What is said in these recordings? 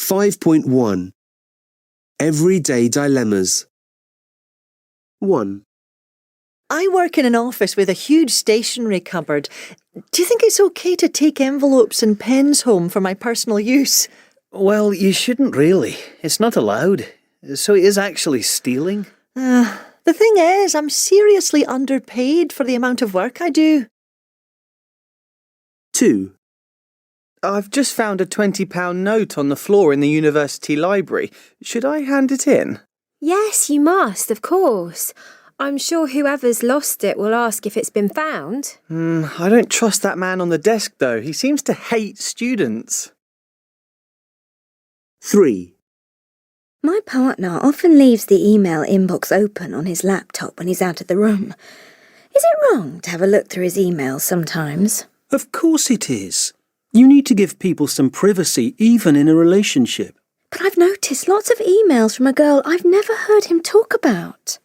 5.1 Everyday Dilemmas 1. I work in an office with a huge stationery cupboard. Do you think it's okay to take envelopes and pens home for my personal use? Well, you shouldn't really. It's not allowed. So it is actually stealing. The thing is, I'm seriously underpaid for the amount of work I do. 2. I've just found a £20 note on the floor in the university library. Should I hand it in? Yes, you must, of course. I'm sure whoever's lost it will ask if it's been found. I don't trust that man on the desk, though. He seems to hate students. 3. My partner often leaves the email inbox open on his laptop when he's out of the room. Is it wrong to have a look through his emails sometimes? Of course it is. You need to give people some privacy, even in a relationship. But I've noticed lots of emails from a girl I've never heard him talk about.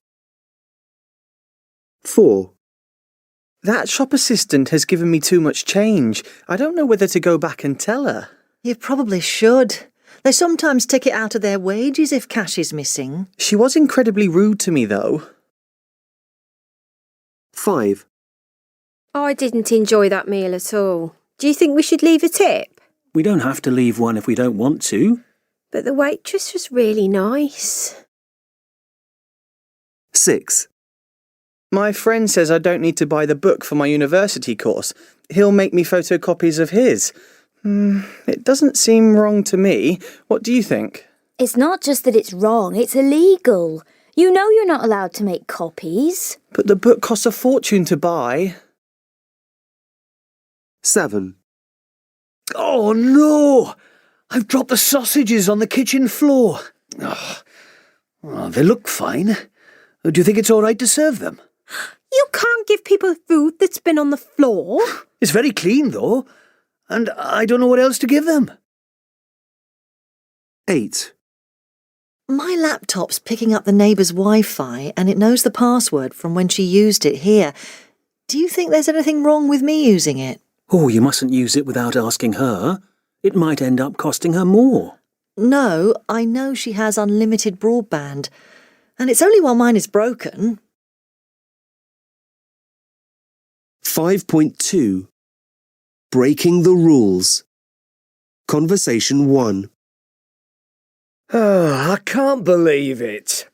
4. That shop assistant has given me too much change. I don't know whether to go back and tell her. You probably should. They sometimes take it out of their wages if cash is missing. She was incredibly rude to me, though. 5. I didn't enjoy that meal at all. Do you think we should leave a tip? We don't have to leave one if we don't want to. But the waitress was really nice. 6. My friend says I don't need to buy the book for my university course. He'll make me photocopies of his. It doesn't seem wrong to me. What do you think? It's not just that it's wrong, it's illegal. You know you're not allowed to make copies. But the book costs a fortune to buy. 7. Oh, no! I've dropped the sausages on the kitchen floor. They look fine. Do you think it's all right to serve them? You can't give people food that's been on the floor. It's very clean, though. And I don't know what else to give them. 8. My laptop's picking up the neighbour's Wi-Fi and it knows the password from when she used it here. Do you think there's anything wrong with me using it? Oh, you mustn't use it without asking her. It might end up costing her more. No, I know she has unlimited broadband. And it's only while mine is broken. 5.2 Breaking the Rules Conversation 1. I can't believe it.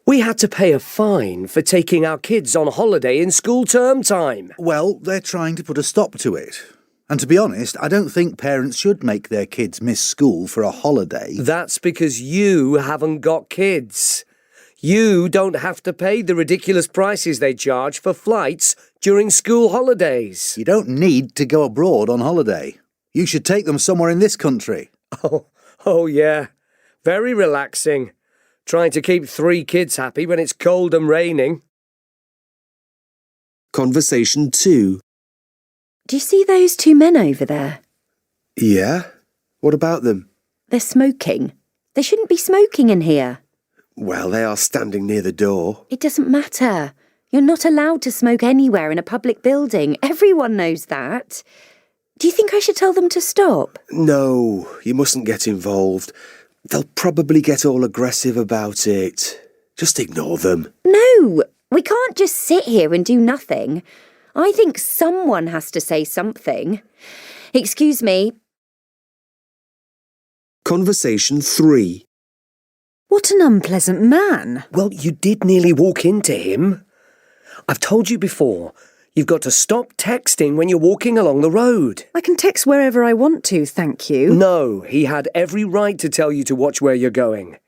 We had to pay a fine for taking our kids on holiday in school term time. Well, they're trying to put a stop to it. And to be honest, I don't think parents should make their kids miss school for a holiday. That's because you haven't got kids. You don't have to pay the ridiculous prices they charge for flights during school holidays. You don't need to go abroad on holiday. You should take them somewhere in this country. Oh yeah. Very relaxing. Trying to keep 3 kids happy when it's cold and raining. Conversation 2. Do you see those 2 men over there? Yeah? What about them? They're smoking. They shouldn't be smoking in here. Well, they are standing near the door. It doesn't matter. You're not allowed to smoke anywhere in a public building. Everyone knows that. Do you think I should tell them to stop? No, you mustn't get involved. They'll probably get all aggressive about it. Just ignore them. No, we can't just sit here and do nothing. I think someone has to say something. Excuse me. Conversation 3. What an unpleasant man. Well, you did nearly walk into him. I've told you before, you've got to stop texting when you're walking along the road. I can text wherever I want to, thank you. No, he had every right to tell you to watch where you're going.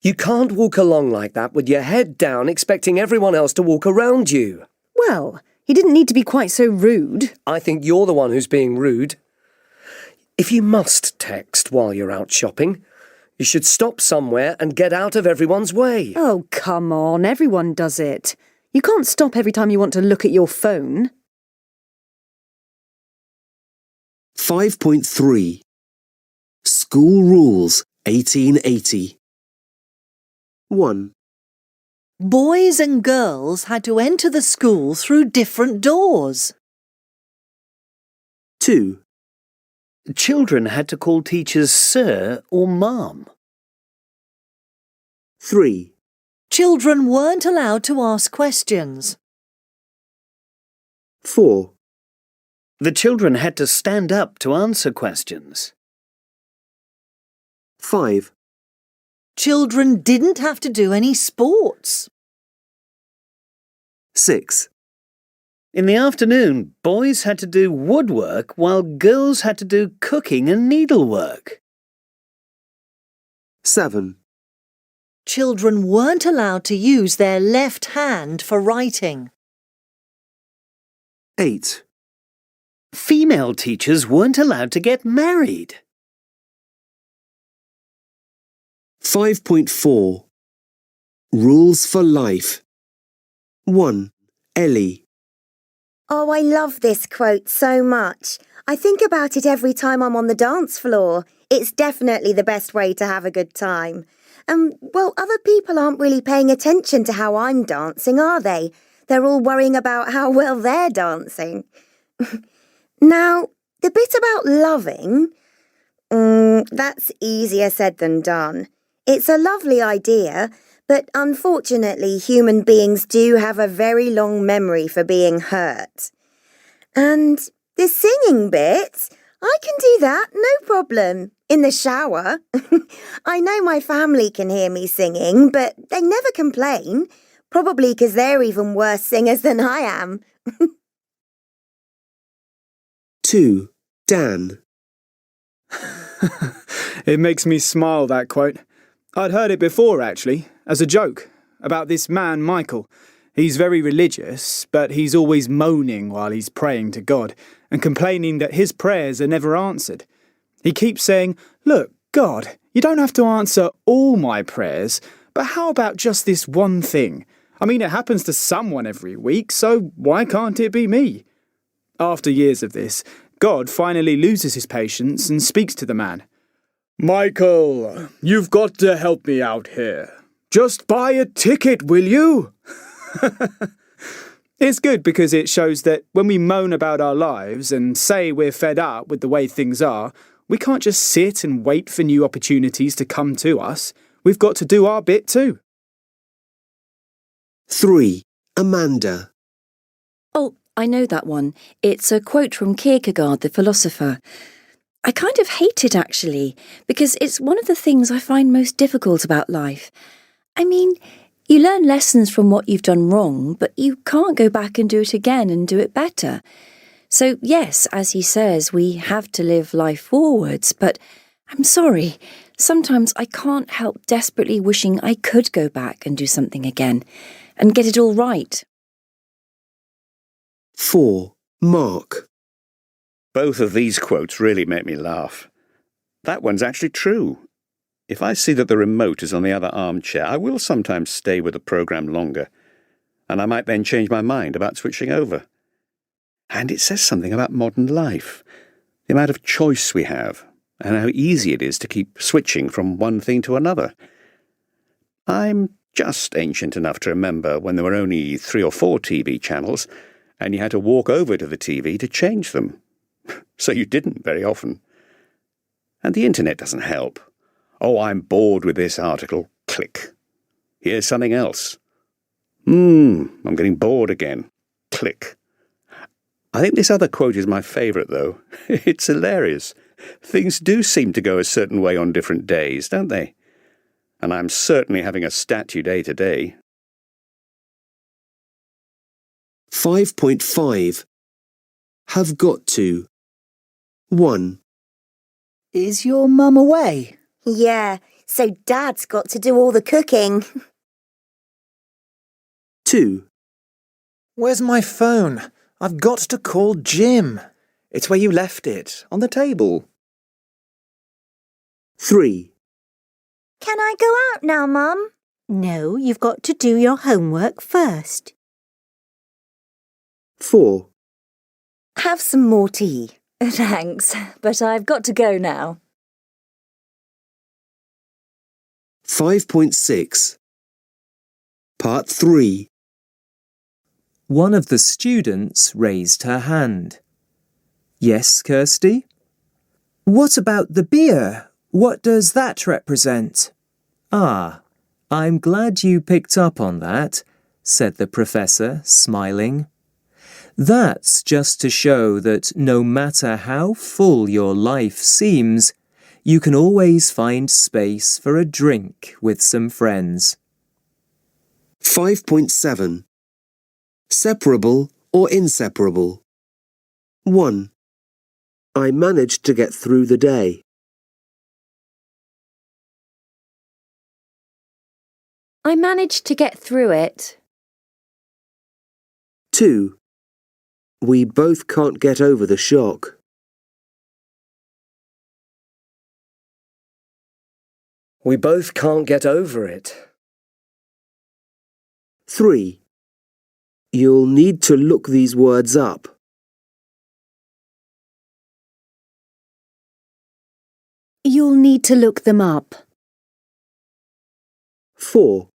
You can't walk along like that with your head down expecting everyone else to walk around you. Well, he didn't need to be quite so rude. I think you're the one who's being rude. If you must text while you're out shopping, you should stop somewhere and get out of everyone's way. Oh, come on, everyone does it. You can't stop every time you want to look at your phone. 5.3 School Rules 1880 1. Boys and girls had to enter the school through different doors. 2. Children had to call teachers sir or ma'am. 3. Children weren't allowed to ask questions. 4. The children had to stand up to answer questions. 5. Children didn't have to do any sports. 6. In the afternoon, boys had to do woodwork while girls had to do cooking and needlework. 7. Children weren't allowed to use their left hand for writing. 8. Female teachers weren't allowed to get married. 5.4 Rules for Life. 1. Ellie. Oh, I love this quote so much. I think about it every time I'm on the dance floor. It's definitely the best way to have a good time. Well, other people aren't really paying attention to how I'm dancing, are they? They're all worrying about how well they're dancing. Now, the bit about loving, that's easier said than done. It's a lovely idea, but unfortunately human beings do have a very long memory for being hurt. And the singing bit, I can do that, no problem, in the shower. I know my family can hear me singing, but they never complain, probably because they're even worse singers than I am. 2. Dan. It makes me smile, that quote. I'd heard it before, actually, as a joke, about this man, Michael. He's very religious, but he's always moaning while he's praying to God and complaining that his prayers are never answered. He keeps saying, "Look, God, you don't have to answer all my prayers, but how about just this one thing? I mean, it happens to someone every week, so why can't it be me?" After years of this, God finally loses his patience and speaks to the man. "Michael, you've got to help me out here. Just buy a ticket, will you?" It's good because it shows that when we moan about our lives and say we're fed up with the way things are, we can't just sit and wait for new opportunities to come to us. We've got to do our bit too. 3. Amanda. Oh, I know that one. It's a quote from Kierkegaard, the philosopher. I kind of hate it, actually, because it's one of the things I find most difficult about life. I mean, you learn lessons from what you've done wrong, but you can't go back and do it again and do it better. So, yes, as he says, we have to live life forwards, but I'm sorry, sometimes I can't help desperately wishing I could go back and do something again and get it all right. 4. Mark. Both of these quotes really make me laugh. That one's actually true. If I see that the remote is on the other armchair, I will sometimes stay with the programme longer, and I might then change my mind about switching over. And it says something about modern life, the amount of choice we have, and how easy it is to keep switching from one thing to another. I'm just ancient enough to remember when there were only 3 or 4 TV channels, and you had to walk over to the TV to change them. So you didn't very often. And the internet doesn't help. Oh, I'm bored with this article. Click. Here's something else. I'm getting bored again. Click. I think this other quote is my favourite, though. It's hilarious. Things do seem to go a certain way on different days, don't they? And I'm certainly having a statue day today. 5.5 Have got to. 1. Is your mum away? Yeah, so Dad's got to do all the cooking. 2. Where's my phone? I've got to call Jim. It's where you left it, on the table. 3. Can I go out now, Mum? No, you've got to do your homework first. 4. Have some more tea. Thanks, but I've got to go now. 5.6 Part 3. One of the students raised her hand. Yes, Kirsty? What about the beer? What does that represent? Ah, I'm glad you picked up on that, said the professor, smiling. That's just to show that no matter how full your life seems, you can always find space for a drink with some friends. 5.7. Separable or inseparable? 1. I managed to get through the day. I managed to get through it. 2. We both can't get over the shock. We both can't get over it. 3. You'll need to look these words up. You'll need to look them up. 4.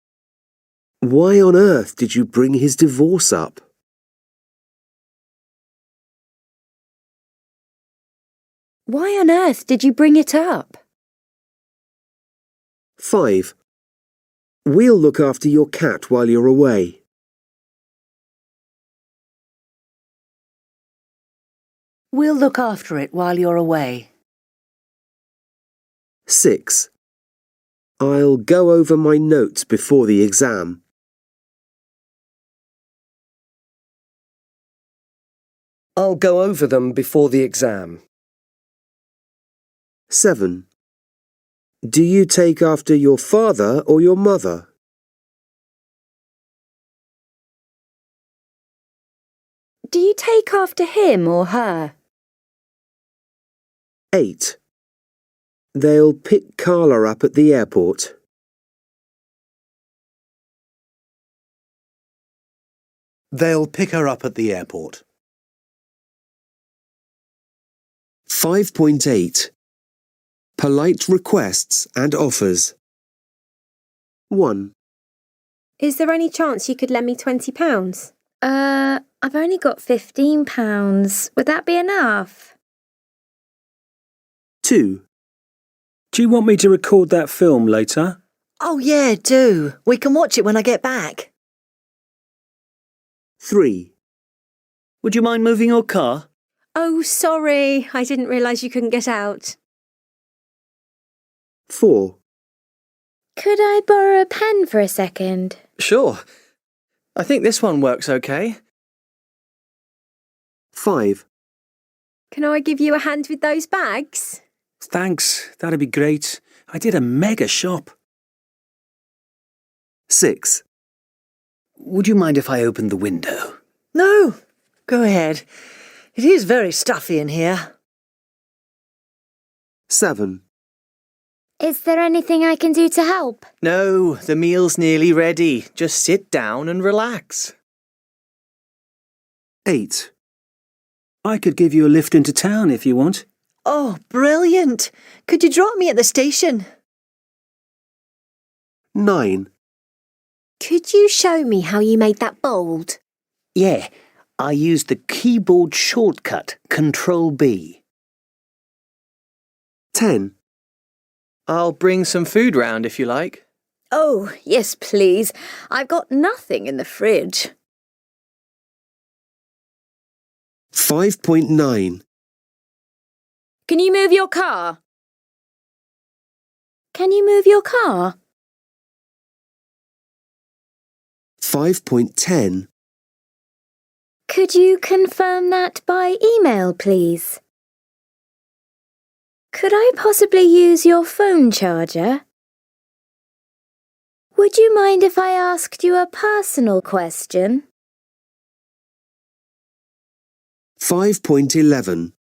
Why on earth did you bring his divorce up? Why on earth did you bring it up? 5. We'll look after your cat while you're away. We'll look after it while you're away. 6. I'll go over my notes before the exam. I'll go over them before the exam. 7. Do you take after your father or your mother? Do you take after him or her? 8. They'll pick Carla up at the airport. They'll pick her up at the airport. 5.8. Polite requests and offers. 1. Is there any chance you could lend me £20? I've only got £15. Would that be enough? 2. Do you want me to record that film later? Oh yeah, do. We can watch it when I get back. 3. Would you mind moving your car? Oh, sorry. I didn't realise you couldn't get out. 4. Could I borrow a pen for a second? Sure. I think this one works okay. 5. Can I give you a hand with those bags? Thanks, that'd be great. I did a mega shop. 6. Would you mind if I opened the window? No, go ahead. It is very stuffy in here. 7. Is there anything I can do to help? No, the meal's nearly ready. Just sit down and relax. 8. I could give you a lift into town if you want. Oh, brilliant. Could you drop me at the station? 9. Could you show me how you made that bold? Yeah, I used the keyboard shortcut, Control B. 10. I'll bring some food round if you like. Oh, yes, please. I've got nothing in the fridge. 5.9. Can you move your car? Can you move your car? 5.10. Could you confirm that by email, please? Could I possibly use your phone charger? Would you mind if I asked you a personal question? 5.11.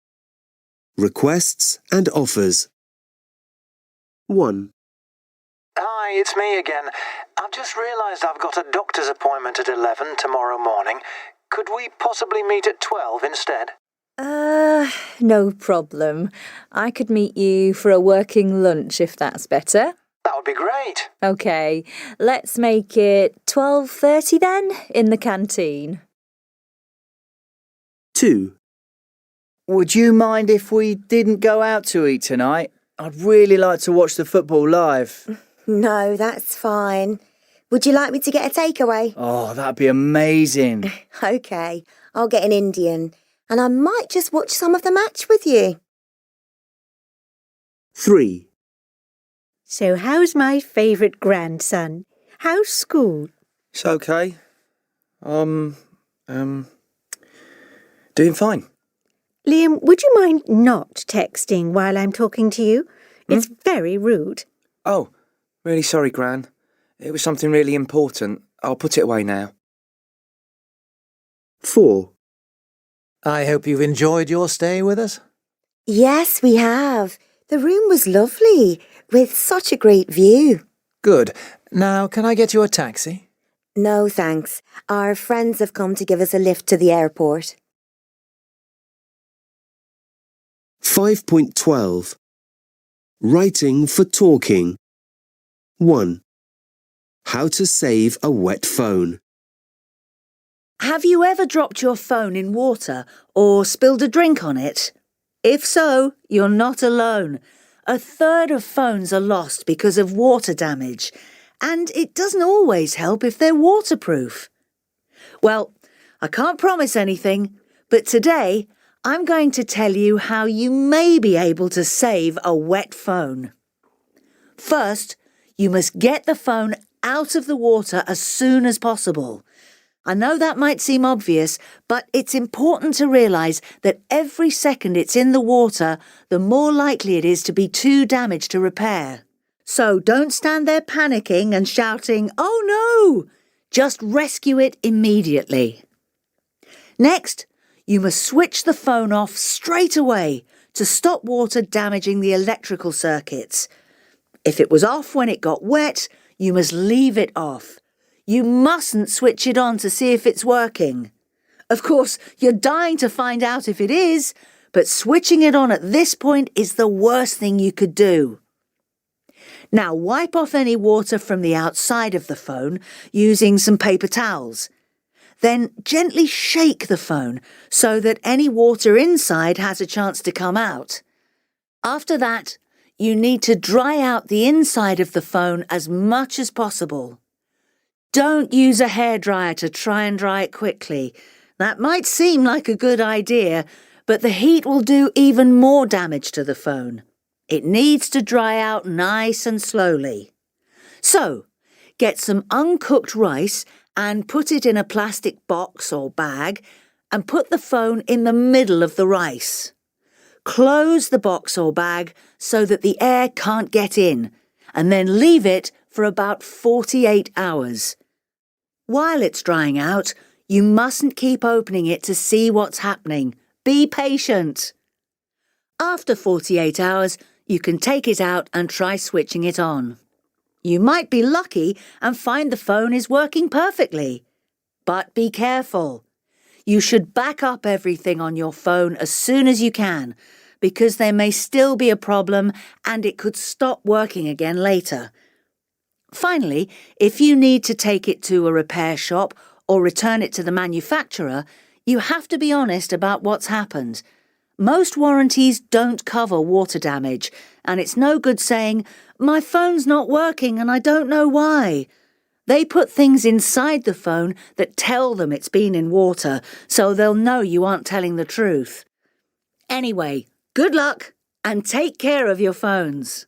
Requests and offers. 1. Hi, it's me again. I've just realised I've got a doctor's appointment at 11 tomorrow morning. Could we possibly meet at 12 instead? No problem. I could meet you for a working lunch if that's better. That would be great. OK, let's make it 12:30 then, in the canteen. 2. would you mind if we didn't go out to eat tonight? I'd really like to watch the football live. No, that's fine. Would you like me to get a takeaway? Oh, that'd be amazing. OK, I'll get an Indian. And I might just watch some of the match with you. 3. So how's my favourite grandson? How's school? It's okay. Doing fine. Liam, would you mind not texting while I'm talking to you? It's very rude. Oh, really sorry, Gran. It was something really important. I'll put it away now. 4. I hope you've enjoyed your stay with us. Yes, we have. The room was lovely, with such a great view. Good. Now, can I get you a taxi? No, thanks. Our friends have come to give us a lift to the airport. 5.12. Writing for talking. 1. How to save a wet phone. Have you ever dropped your phone in water or spilled a drink on it? If so, you're not alone. 1/3 of phones are lost because of water damage, and it doesn't always help if they're waterproof. Well, I can't promise anything, but today I'm going to tell you how you may be able to save a wet phone. First, you must get the phone out of the water as soon as possible. I know that might seem obvious, but it's important to realise that every second it's in the water, the more likely it is to be too damaged to repair. So don't stand there panicking and shouting, "Oh no!" Just rescue it immediately. Next, you must switch the phone off straight away to stop water damaging the electrical circuits. If it was off when it got wet, you must leave it off. You mustn't switch it on to see if it's working. Of course, you're dying to find out if it is, but switching it on at this point is the worst thing you could do. Now wipe off any water from the outside of the phone using some paper towels. Then gently shake the phone so that any water inside has a chance to come out. After that, you need to dry out the inside of the phone as much as possible. Don't use a hairdryer to try and dry it quickly. That might seem like a good idea, but the heat will do even more damage to the phone. It needs to dry out nice and slowly. So, get some uncooked rice and put it in a plastic box or bag and put the phone in the middle of the rice. Close the box or bag so that the air can't get in, and then leave it for about 48 hours. While it's drying out, you mustn't keep opening it to see what's happening. Be patient. After 48 hours, you can take it out and try switching it on. You might be lucky and find the phone is working perfectly. But be careful. You should back up everything on your phone as soon as you can, because there may still be a problem and it could stop working again later. Finally, if you need to take it to a repair shop or return it to the manufacturer, you have to be honest about what's happened. Most warranties don't cover water damage, and it's no good saying, "My phone's not working and I don't know why." They put things inside the phone that tell them it's been in water, so they'll know you aren't telling the truth. Anyway, good luck and take care of your phones.